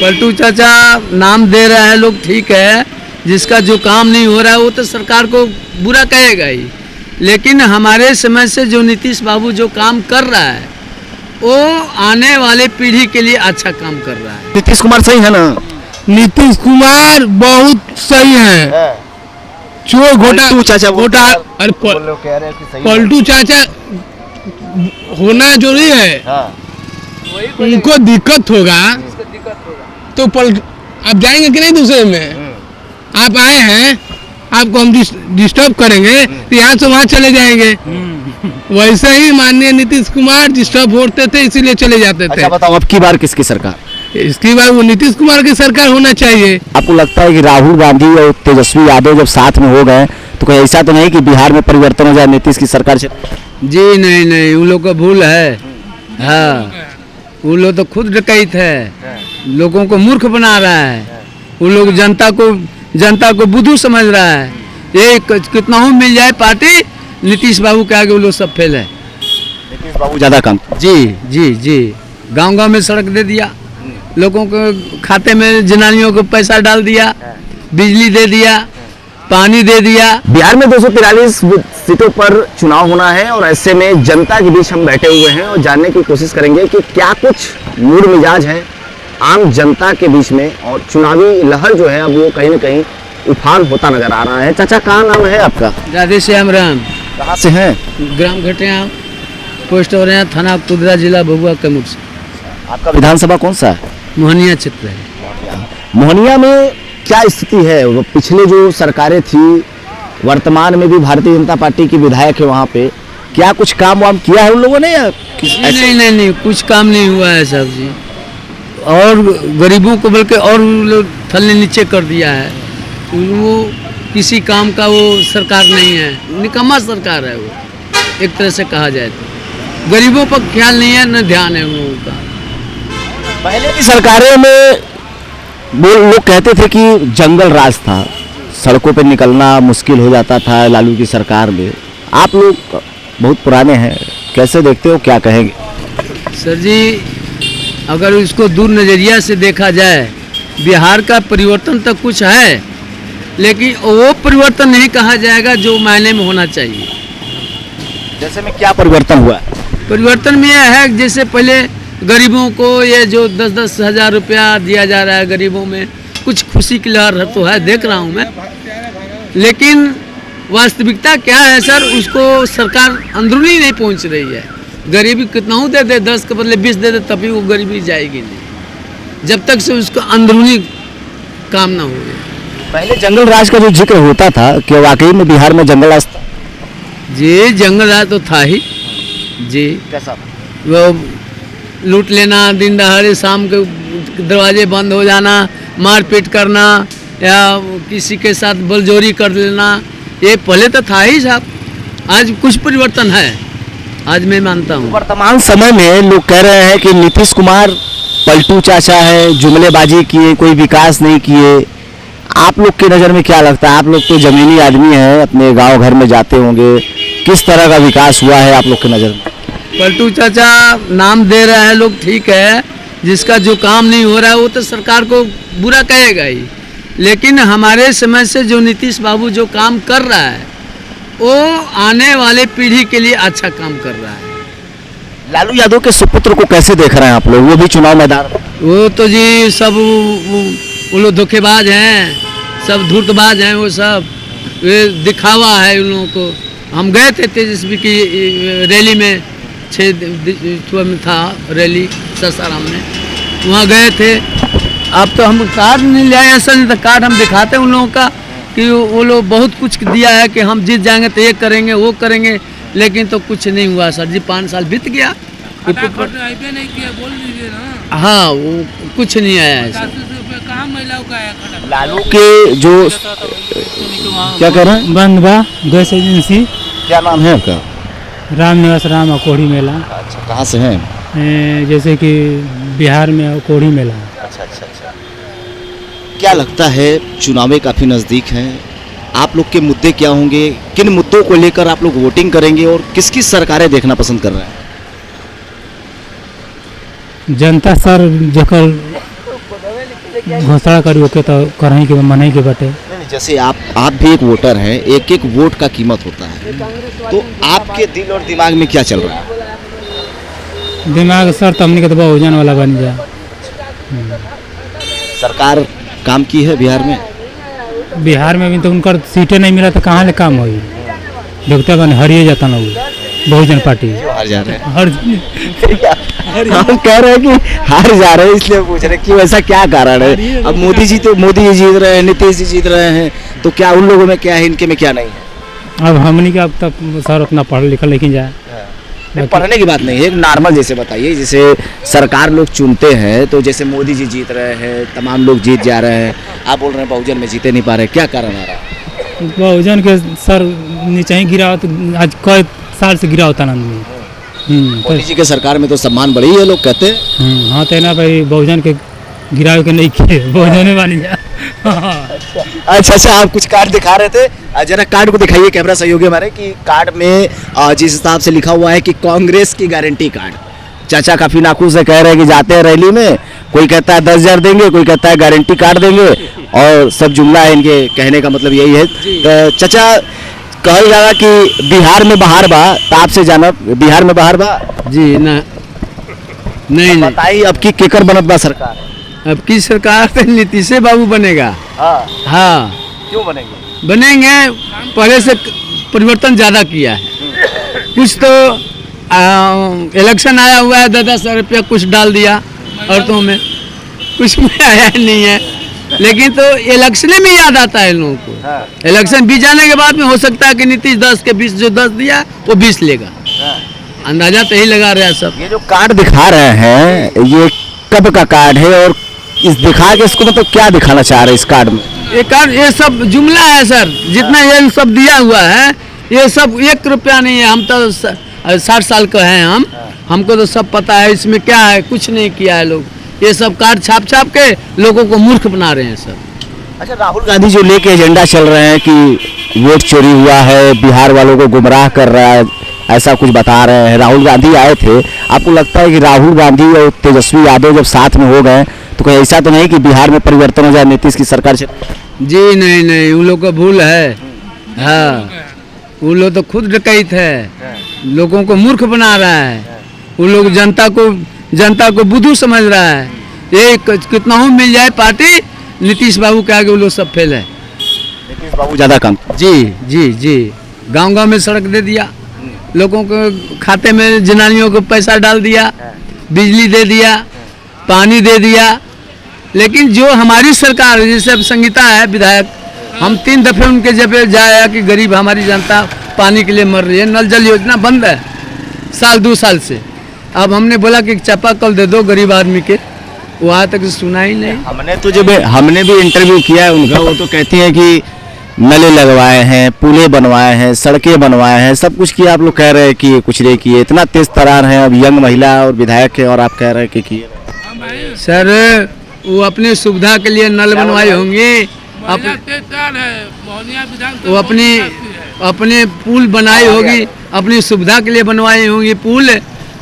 पलटू चाचा नाम दे रहा है लोग, ठीक है। जिसका जो काम नहीं हो रहा है वो तो सरकार को बुरा कहेगा ही, लेकिन हमारे समय से जो नीतीश बाबू जो काम कर रहा है वो आने वाले पीढ़ी के लिए अच्छा काम कर रहा है। नीतीश कुमार सही है ना? नीतीश कुमार बहुत सही है। चोर पलटू चाचा घोटा अरे पलटू चाचा होना जरूरी है। उनको दिक्कत होगा तो आप जाएंगे कि नहीं दूसरे में? आप आए हैं, आपको हम डिस्टर्ब करेंगे तो यहाँ से वहाँ चले जाएंगे। वैसे ही माननीय नीतीश कुमार डिस्टर्ब होते थे, इसीलिए चले जाते थे। अच्छा बताओ, अब की बार किसकी सरकार? इसकी बार वो नीतीश कुमार की सरकार होना चाहिए। आपको लगता है कि राहुल गांधी और तेजस्वी यादव जब साथ में हो गए तो कोई ऐसा तो नहीं कि बिहार में परिवर्तन हो जाए, नीतीश की सरकार से? जी नहीं नहीं, उन लोग का भूल है। हाँ, वो लोग तो खुद डकैत है, लोगों को मूर्ख बना रहा है। वो लोग जनता को बुद्धू समझ रहा है। ये कितना हो मिल जाए पार्टी, नीतीश बाबू के आगे वो लोग सब फेल है। नीतीश बाबू ज्यादा काम। जी जी जी, गांव-गांव में सड़क दे दिया, लोगों को खाते में जनानियों को पैसा डाल दिया, बिजली दे दिया, पानी दे दिया। बिहार में 243 सीटों पर चुनाव होना है और ऐसे में जनता के बीच हम बैठे हुए हैं और जानने की कोशिश करेंगे कि क्या कुछ मूड मिजाज है आम जनता के बीच में, और चुनावी लहर जो है अब वो कहीं न कहीं उफान होता नजर आ रहा है। चाचा, कहाँ नाम है आपका? राधे श्याम राम। कहाँ से हैं? ग्राम घटिया, पोस्ट हो रहे हैं, थाना कुदरा, जिला भभुआ, कैमूर से। आपका विधानसभा कौन सा है? मोहनिया क्षेत्र है। मोहनिया में क्या स्थिति है? वो पिछले जो सरकारें थी, वर्तमान में भी भारतीय जनता पार्टी की विधायक है वहाँ पे, क्या कुछ काम वाम किया है उन लोगों ने या नहीं, कुछ काम नहीं हुआ है साहब जी। और गरीबों को बल्कि और थल्ले नीचे कर दिया है। वो किसी काम का वो सरकार नहीं है, निकम्मा सरकार है वो, एक तरह से कहा जाए तो। गरीबों पर ख्याल नहीं है, न ध्यान है उन लोगों का। पहले की सरकारों में वो लोग कहते थे कि जंगल राज था, सड़कों पे निकलना मुश्किल हो जाता था लालू की सरकार में। आप लोग बहुत पुराने हैं, कैसे देखते हो, क्या कहेंगे? सर जी, अगर उसको दूर नज़रिया से देखा जाए, बिहार का परिवर्तन तो कुछ है, लेकिन वो परिवर्तन नहीं कहा जाएगा जो मायने में होना चाहिए। जैसे में क्या परिवर्तन हुआ है? परिवर्तन में यह है, जैसे पहले गरीबों को ये जो 10-10 हज़ार रुपया दिया जा रहा है, गरीबों में कुछ खुशी की लहर तो है, देख रहा हूँ मैं, लेकिन वास्तविकता क्या है सर, उसको सरकार अंदरूनी नहीं पहुँच रही है। गरीबी कितना हो दे 10 के बदले 20 दे दे, तभी वो गरीबी जाएगी नहीं, जब तक से उसका अंदरूनी काम ना हो। पहले जंगल राज का जो जिक्र होता था, क्या वाकई में बिहार में जंगल राज था? जी, जंगल राज तो था ही जी। कैसा? वो लूट लेना, दिन दहाड़े शाम के दरवाजे बंद हो जाना, मारपीट करना या किसी के साथ बलजोरी कर लेना, ये पहले तो था ही साहब। आज कुछ परिवर्तन है, आज मैं मानता हूँ। वर्तमान समय में लोग कह रहे हैं कि नीतीश कुमार पलटू चाचा है, जुमलेबाजी किए, कोई विकास नहीं किए। आप लोग की नज़र में क्या लगता है? आप लोग तो जमीनी आदमी हैं, अपने गांव घर में जाते होंगे, किस तरह का विकास हुआ है आप लोग की नज़र में? पलटू चाचा नाम दे रहा है लोग, ठीक है। जिसका जो काम नहीं हो रहा है वो तो सरकार को बुरा कहेगा ही, लेकिन हमारे समय से जो नीतीश बाबू जो काम कर रहा है वो आने वाले पीढ़ी के लिए अच्छा काम कर रहा है। लालू यादव के सुपुत्र को कैसे देख रहे हैं आप लोग? वो भी चुनाव मैदान? वो तो जी सब वो लोग धोखेबाज हैं, सब धूर्तबाज हैं, वो सब ये दिखावा है उन लोगों को। हम गए थे तेजस्वी की रैली में, 6 में था रैली सासाराम में, वहाँ गए थे। अब तो हम कार्ड नहीं ले आए, असल नहीं तो कार्ड हम दिखाते हैं उन लोगों का कि वो लोग बहुत कुछ दिया है कि हम जीत जाएंगे तो ये करेंगे वो करेंगे, लेकिन तो कुछ नहीं हुआ सर जी। 5 साल बीत गया, नहीं किया, बोल दीजिए ना। हाँ, वो कुछ नहीं आया है सर। महिलाओं का आया लालू के जो क्या कह रहे हैं? बंधवा गैस एजेंसी। क्या नाम है आपका? राम निवास राम अकोढ़ी मेला। अच्छा, कहाँ से हैं? जैसे कि बिहार में अकोढ़ी मेला। अच्छा। क्या लगता है, चुनावें काफ़ी नज़दीक हैं, आप लोग के मुद्दे क्या होंगे? किन मुद्दों को लेकर आप लोग वोटिंग करेंगे और किसकी सरकारें देखना पसंद कर रहे हैं? जनता सर जकर घोषणा करी ओके तो करही के मनही के बटे। नहीं, जैसे आप भी एक वोटर हैं, एक एक वोट का कीमत होता है, तो आपके दिल और दिमाग में क्या चल रहा है? दिमाग सर तमनी के तो बहुजन वाला बन जा। सरकार काम की है बिहार में? बिहार में भी तो उनकर सीटें नहीं मिला तो कहाँ ले काम होई। देखते बन हरिए जाता ना वो बहुजन पार्टी हार जा रहे हैं। हर हम कह रहे हैं कि हार जा रहे हैं, इसलिए पूछ रहे हैं कि ऐसा क्या कारण है? अब मोदी जी जीत रहे हैं, नीतीश जी जीत रहे हैं, तो क्या उन लोगों में क्या है, इनके में क्या नहीं है? अब हमनी के अब तक सर उतना पढ़ लिखा लेकिन जाए नहीं, पढ़ने की बात नहीं है, एक नॉर्मल जैसे बताइए, जैसे सरकार लोग चुनते हैं तो जैसे मोदी जी जीत रहे हैं, तमाम लोग जीत जा रहे हैं, आप बोल रहे हैं बहुजन में जीते नहीं पा रहे, क्या कारण आ रहा है? बहुजन के सर नीचे ही गिरा तो आज कई साल से गिरा होता आनंद में। मोदी जी के सरकार में तो सम्मान बढ़ी है, लोग कहते हैं। हाँ तो ना भाई बहुजन के गिरावे के नहीं किए, बहुजन बनी जा। अच्छा, आप कुछ कार्ड दिखा रहे थे, जरा कार्ड को दिखाइए कैमरा सहयोगी हमारे, कि कार्ड में जिस हिसाब से लिखा हुआ है कि कांग्रेस की गारंटी कार्ड। चाचा काफी नाखुश से कह रहे हैं कि जाते हैं रैली में, कोई कहता है 10,000 देंगे, कोई कहता है गारंटी कार्ड देंगे, और सब जुमला है इनके कहने का मतलब यही है। तो चाचा कहल जाएगा कि बिहार में बहार बा, तो आपसे जाना बिहार में बहार बा जी ना, नहीं बताइए अब की केकर बनत बा सरकार? अब की सरकार तो नीतीश बाबू बनेगा। हाँ क्यों बनेंगे? बनेंगे, पहले से परिवर्तन ज़्यादा किया है। कुछ तो इलेक्शन आया हुआ है, 10,000 रुपया कुछ डाल दिया औरतों में, कुछ में आया नहीं है, लेकिन तो इलेक्शन में याद आता है लोगों को। इलेक्शन बीत जाने के बाद में हो सकता है कि नीतीश 10 के 20 जो 10 दिया वो 20 लेगा। अंदाजा तो यही लगा रहा है सब। ये जो कार्ड दिखा रहे हैं, ये कब का कार्ड है, और इस दिखा के इसको मतलब क्या दिखाना चाह रहे हैं इस कार्ड में? ये कार्ड, ये सब जुमला है सर, जितना ये सब दिया हुआ है ये सब 1 रुपया नहीं है। हम तो 60 साल का हैं हमको तो सब पता है इसमें क्या है। कुछ नहीं किया है लोग, ये सब कार्ड छाप के लोगों को मूर्ख बना रहे हैं सब। अच्छा, राहुल गांधी जो लेके एजेंडा चल रहे हैं कि वोट चोरी हुआ है, बिहार वालों को गुमराह कर रहा है, ऐसा कुछ बता रहे हैं। राहुल गांधी आए थे, आपको लगता है कि राहुल गांधी और तेजस्वी यादव जब साथ में हो गए तो कोई ऐसा तो नहीं कि बिहार में परिवर्तन हो जाए, नीतीश की सरकार चले? जी नहीं, उन लोग का भूल है। हाँ, वो लोग तो खुद डकैत है, लोगों को मूर्ख बना रहा है। वो लोग जनता को बुद्धू समझ रहा है। ये कितना हो मिल जाए पार्टी, नीतीश बाबू के आगे वो लोग सब फेल है। नीतीश बाबू ज्यादा काम। जी, गांव में सड़क दे दिया, लोगों को खाते में जनानियों को पैसा डाल दिया, बिजली दे दिया, पानी दे दिया। लेकिन जो हमारी सरकार, जैसे अब संगीता है विधायक, हम 3 दफे उनके जब जाया कि गरीब हमारी जनता पानी के लिए मर रही है, नल जल योजना बंद है 2 साल से। अब हमने बोला कि चापाकल दे दो गरीब आदमी के, वो आज तक सुना ही नहीं। हमने भी इंटरव्यू किया है उनका, वो तो कहती हैं कि नले लगवाए हैं, पुले बनवाए हैं, सड़कें बनवाए हैं, सब कुछ किया। आप लोग कह रहे हैं कि कुछ नहीं किए। इतना तेज तरार है, अब यंग महिला और विधायक है और आप कह रहे हैं कि किए। सर वो अपनी सुविधा के लिए नल बनवाए होंगे, वो अपने पुल बनाई होगी, अपनी सुविधा के लिए बनवाई होंगी पुल,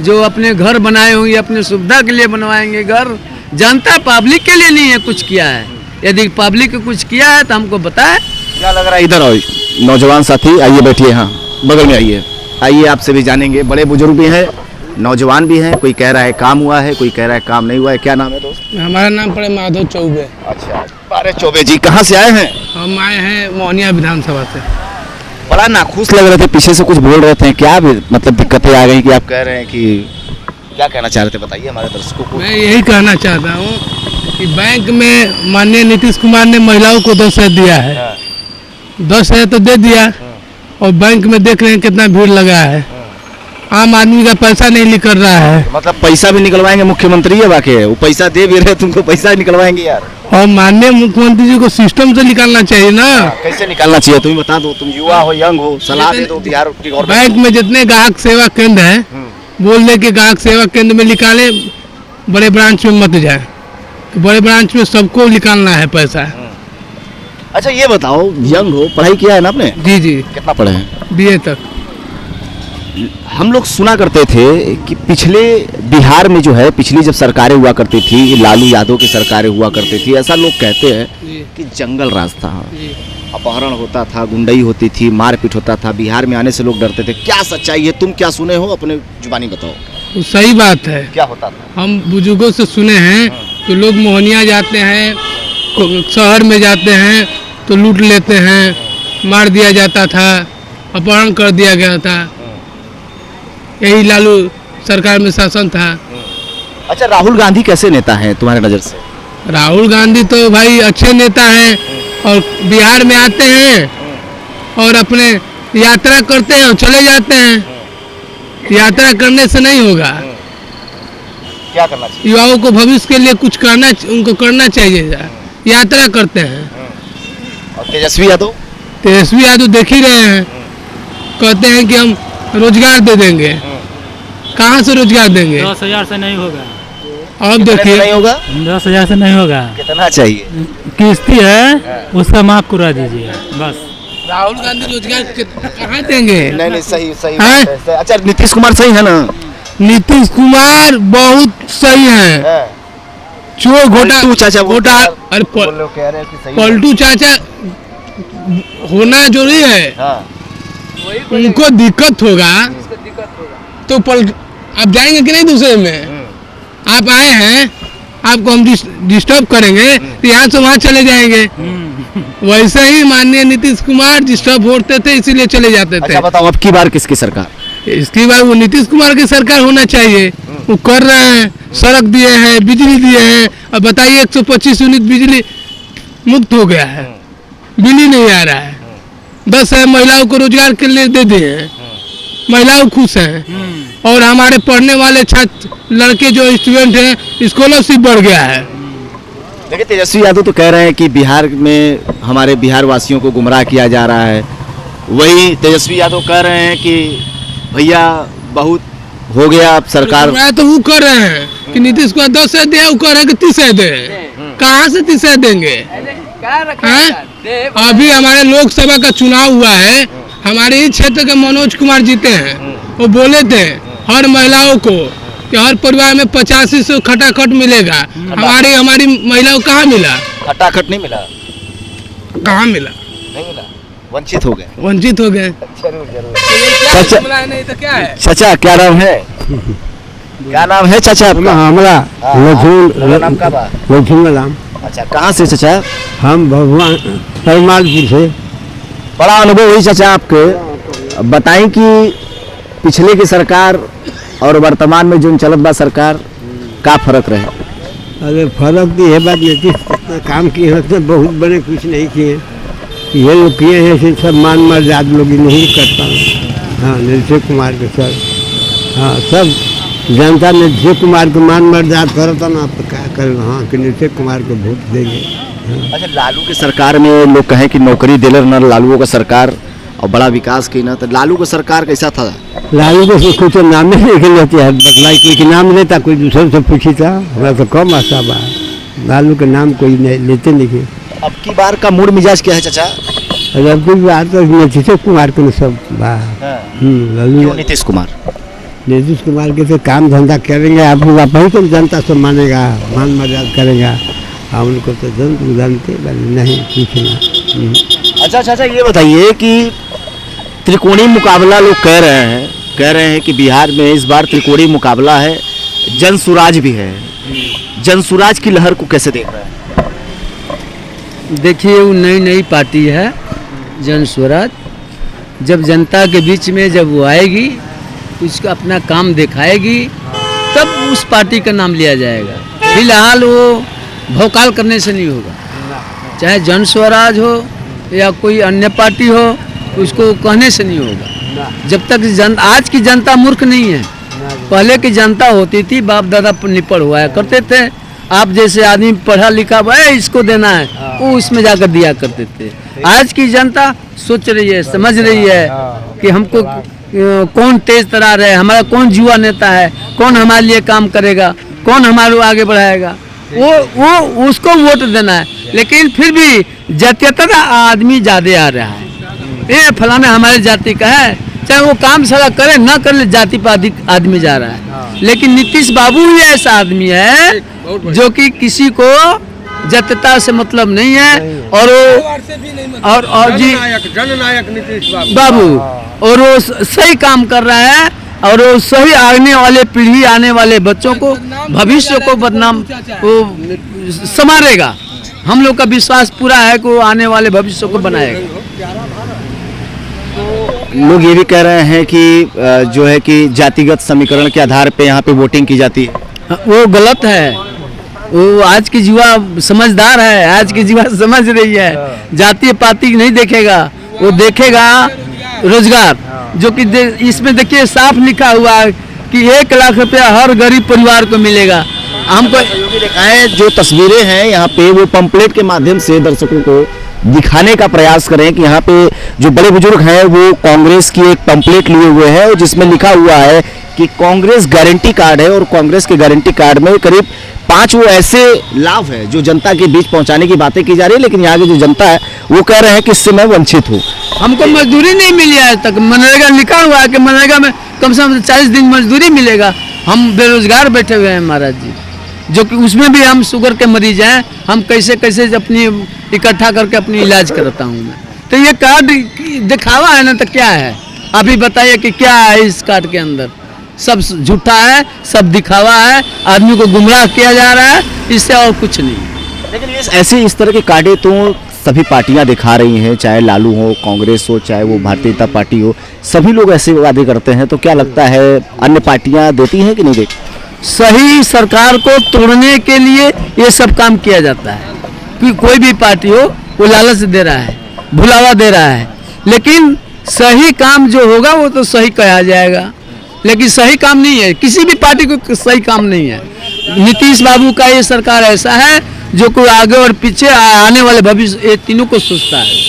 जो अपने घर बनाए होंगे अपनी सुविधा के लिए बनवाएंगे घर। जनता पब्लिक के लिए नहीं है कुछ किया है। यदि पब्लिक को कुछ किया है तो हमको बताए। क्या लग रहा है? इधर आओ नौजवान साथी, आइए बैठिए, हाँ बगल में आइए आपसे भी जानेंगे। बड़े बुजुर्ग भी हैं, नौजवान भी हैं, कोई कह रहा है काम हुआ है, कोई कह रहा है काम नहीं हुआ है। क्या नाम है दोस्त? हमारा नाम पड़े माधव चौबे। अच्छा, अरे चौबे जी कहाँ से आए हैं? हम आए हैं मोहनिया विधानसभा से। बड़ा नाखुश लग रहे थे, पीछे से कुछ बोल रहे थे, क्या भी मतलब दिक्कतें आ गई कि आप कह रहे हैं कि क्या कहना चाह रहे थे? बताइए हमारे दर्शकों को। मैं यही कहना चाहता हूँ कि बैंक में माननीय नीतीश कुमार ने महिलाओं को 10,000 दिया है। 10,000 तो दे दिया, और बैंक में देख रहे हैं कितना भीड़ लगा है। आम आदमी का पैसा नहीं निकल रहा है। मतलब पैसा भी निकलवाएंगे मुख्यमंत्री है बाकी, वो पैसा दे भी रहे, तुमको पैसा निकलवाएंगे यार। और माननीय मुख्यमंत्री जी को सिस्टम से निकालना चाहिए ना। कैसे निकालना चाहिए तुम बता दो, तुम युवा हो, यंग हो, सलाह दे दो बिहार की गवर्नमेंट। बैंक में जितने ग्राहक सेवा केंद्र है, बोल दे कि ग्राहक सेवा केंद्र में निकाले, बड़े ब्रांच में मत जाए। बड़े ब्रांच में सबको निकालना है पैसा। अच्छा ये बताओ, यंग हो, पढ़ाई किया है ना आपने? जी। कितना पढ़े हैं? BA तक। हम लोग सुना करते थे कि पिछले बिहार में जो है पिछली जब सरकारें हुआ करती थी, लालू यादव की सरकारें हुआ करती थी, ऐसा लोग कहते हैं कि जंगल राज था, अपहरण होता था, गुंडई होती थी, मारपीट होता था, बिहार में आने से लोग डरते थे। क्या सच्चाई है? तुम क्या सुने हो? अपने जुबानी बताओ। तो सही बात है। क्या होता था? हम बुजुर्गों से सुने हैं कि लोग मोहनिया जाते हैं, शहर में जाते हैं तो लूट लेते हैं, मार दिया जाता था, अपहरण कर दिया गया था। यही लालू सरकार में शासन था। अच्छा, राहुल गांधी कैसे नेता हैं तुम्हारे नज़र से? राहुल गांधी तो भाई अच्छे नेता हैं और बिहार में आते हैं और अपने यात्रा करते हैं और चले जाते हैं। यात्रा करने से नहीं होगा, क्या करना चाहिए? युवाओं को भविष्य के लिए कुछ करना, उनको करना चाहिए। यात्रा करते हैं। और तेजस्वी यादव? तेजस्वी यादव देख ही रहे हैं, कहते हैं कि हम रोजगार दे देंगे। कहाँ से रोजगार देंगे? 10,000 से नहीं होगा। अब देखिए, नहीं होगा। 10,000 से नहीं होगा। कितना चाहिए? किस्ती है उसका माफ करा दीजिए बस। राहुल गांधी रोजगार कहाँ देंगे? नहीं सही सही हैं? बात है। अच्छा, नीतीश कुमार सही है ना? नीतीश कुमार बहुत सही है। चोर पलटू चाचा घोटा, अरे लोग कह रहे हैं कि सही है। पलटू चाचा होना जरूरी है। उनको दिक्कत होगा तो आप जाएंगे कि नहीं दूसरे में? आप आए हैं, आपको हम डिस्टर्ब करेंगे तो यहाँ से वहाँ चले जाएंगे। वैसे ही माननीय नीतीश कुमार डिस्टर्ब होते थे, इसीलिए चले जाते थे। अच्छा बताओ, अब की बार किसकी सरकार? इसकी बार वो नीतीश कुमार की सरकार होना चाहिए। वो कर रहे हैं, सड़क दिए हैं, बिजली दिए हैं। अब बताइए 125 यूनिट बिजली मुक्त हो गया है, बिल ही नहीं आ रहा है। 10 है महिलाओं को रोजगार के लिए दे दिए हैं, महिलाओं खुश हैं। और हमारे पढ़ने वाले छात्र लड़के जो स्टूडेंट हैं, स्कॉलरशिप बढ़ गया है। देखिए, तेजस्वी यादव तो कह रहे हैं कि बिहार में हमारे बिहार वासियों को गुमराह किया जा रहा है। वही तेजस्वी यादव कह रहे हैं कि भैया बहुत हो गया, अब सरकार। तो वो कर रहे हैं कि नीतीश कुमार 10 दे, वो कर रहे हैं कि 30 दे। कहाँ से 30 देंगे? अभी हमारे लोकसभा का चुनाव हुआ है, हमारे ही क्षेत्र के मनोज कुमार जीते हैं। वो बोले थे हर महिलाओं को कि हर परिवार में 8500 खटाखट मिलेगा। हमारी महिलाओं कहाँ मिला? खटाखट नहीं मिला। कहाँ मिला? नहीं मिला, वंचित हो गए। वंचित हो गए। जरूर जरूर। चाचा नहीं तो क्या है? चाचा क्या नाम है? क्या नाम है चाचा आपका? हमारा नाम का बा? लक्ष्मण राम। अच्छा, कहाँ से चाचा? हम भगवान परमालपुर से। बड़ा अनुभव हुई चाचा आपके। बताएं कि पिछले की सरकार और वर्तमान में जो चलत बा सरकार, का फर्क रहे? अरे फर्क भी है, बात नीतीश इतना काम किए हैं तो बहुत बड़े कुछ नहीं किए। ये लोग किए हैं ऐसे सब मान मर्याद लोग नहीं करता। हाँ, नीतीश कुमार के सर, हाँ सब जनता नीतीश कुमार को मान मर्याद करता ना, तो क्या कर? हाँ कि नीतीश कुमार को वोट देंगे। अच्छा, लालू की सरकार में लोग कहें कि नौकरी दिलर न लालू का सरकार और बड़ा विकास की ना, तो लालू का सरकार कैसा था? लालू को कुछ तो नाम नहीं लेते हैं, बतलाई कोई नाम लेता, कोई दूसरे से पूछी था, हमारा तो कम आशा बा। लालू के नाम कोई नहीं लेते नहीं। अब की बार का मूड मिजाज क्या है चाचा? अब की बार तो नीतीश कुमार के सब बा। लालू नीतीश कुमार के तो काम धंधा करेंगे, आप वही तो जनता सब मानेगा, मान मर्यादा करेगा। हम उनको तो जानते नहीं पूछना। अच्छा चाचा, ये बताइए कि त्रिकोणीय मुकाबला लोग कह रहे हैं कि बिहार में इस बार त्रिकोणीय मुकाबला है, जन सुराज भी है। जन सुराज की लहर को कैसे देख रहे हैं? देखिए, वो नई पार्टी है जन स्वराज। जब जनता के बीच में जब वो आएगी, उसका अपना काम दिखाएगी, तब उस पार्टी का नाम लिया जाएगा। फिलहाल वो भौकाल करने से नहीं होगा। चाहे जन स्वराज हो या कोई अन्य पार्टी हो, उसको कहने से नहीं होगा। जब तक आज की जनता मूर्ख नहीं है। पहले की जनता होती थी, बाप दादा निपड़ हुआ करते थे। आप जैसे आदमी पढ़ा लिखा है, इसको देना है, वो इसमें जाकर दिया करते थे। आज की जनता सोच रही है, समझ रही है कि हमको कौन तेज तरार है, हमारा कौन युवा नेता है, कौन हमारे लिए काम करेगा, कौन हमारे आगे बढ़ाएगा, वो उसको वोट देना है। लेकिन फिर भी जातीयता आदमी ज़्यादा आ रहा है। ये फलाना हमारे जाति का है, चाहे वो काम सारा करे ना करे, जाति पाति आदमी जा रहा है। लेकिन नीतीश बाबू ही ऐसा आदमी है जो कि किसी को जातीयता से मतलब नहीं है, और वो और जी जननायक नीतीश बाबू, और वो सही काम कर रहा है, और वो सही आने वाले पीढ़ी, आने वाले बच्चों को, भविष्य को बदनाम वो संवारेगा। हम लोग का विश्वास पूरा है कि वो आने वाले भविष्य को बनाएगा। लोग ये भी कह रहे हैं कि जो है कि जातिगत समीकरण के आधार पे यहाँ पे वोटिंग की जाती है। वो गलत है। वो आज की युवा समझदार है, आज की युवा समझ रही है, जातीय पाति नहीं देखेगा, वो देखेगा रोजगार, जो कि इसमें देखिए साफ लिखा हुआ है कि 1 लाख रुपया हर गरीब परिवार को मिलेगा। हमको दिखाएं जो तस्वीरें हैं यहाँ पे, वो पंपलेट के माध्यम से दर्शकों को दिखाने का प्रयास करें कि यहाँ पे जो बड़े बुजुर्ग हैं वो कांग्रेस की एक पंपलेट लिए हुए हैं, जिसमें लिखा हुआ है कि कांग्रेस गारंटी कार्ड है, और कांग्रेस के गारंटी कार्ड में करीब 5 वो ऐसे लाभ है जो जनता के बीच पहुंचाने की बातें की जा रही है। लेकिन यहाँ की जो जनता है वो कह रहे हैं कि इससे मैं वंचित हूँ। हमको मजदूरी नहीं मिली आज तक। मनरेगा लिखा हुआ है कि मनरेगा में कम से कम 40 दिन मजदूरी मिलेगा। हम बेरोजगार बैठे हुए हैं महाराज जी, जो कि उसमें भी हम शुगर के मरीज हैं। हम कैसे कैसे अपनी इकट्ठा करके अपनी इलाज करता हूँ मैं। तो ये कार्ड दिखावा है ना, तो क्या है अभी बताइए कि क्या है इस कार्ड के अंदर? सब झूठा है, सब दिखावा है, आदमी को गुमराह किया जा रहा है, इससे और कुछ नहीं। लेकिन ऐसे इस तरह के कार्डे तो सभी पार्टियां दिखा रही हैं, चाहे लालू हो, कांग्रेस हो, चाहे वो भारतीय जनता पार्टी हो, सभी लोग ऐसे वादे करते हैं। तो क्या लगता है अन्य पार्टियां देती हैं कि नहीं देती? सही सरकार को तोड़ने के लिए ये सब काम किया जाता है कि कोई भी पार्टी हो वो लालच दे रहा है, भुलावा दे रहा है, लेकिन सही काम जो होगा वो तो सही कहा जाएगा। लेकिन सही काम नहीं है, किसी भी पार्टी को सही काम नहीं है। नीतीश बाबू का ये सरकार ऐसा है जो कोई आगे और पीछे आने वाले भविष्य ये तीनों को सोचता है।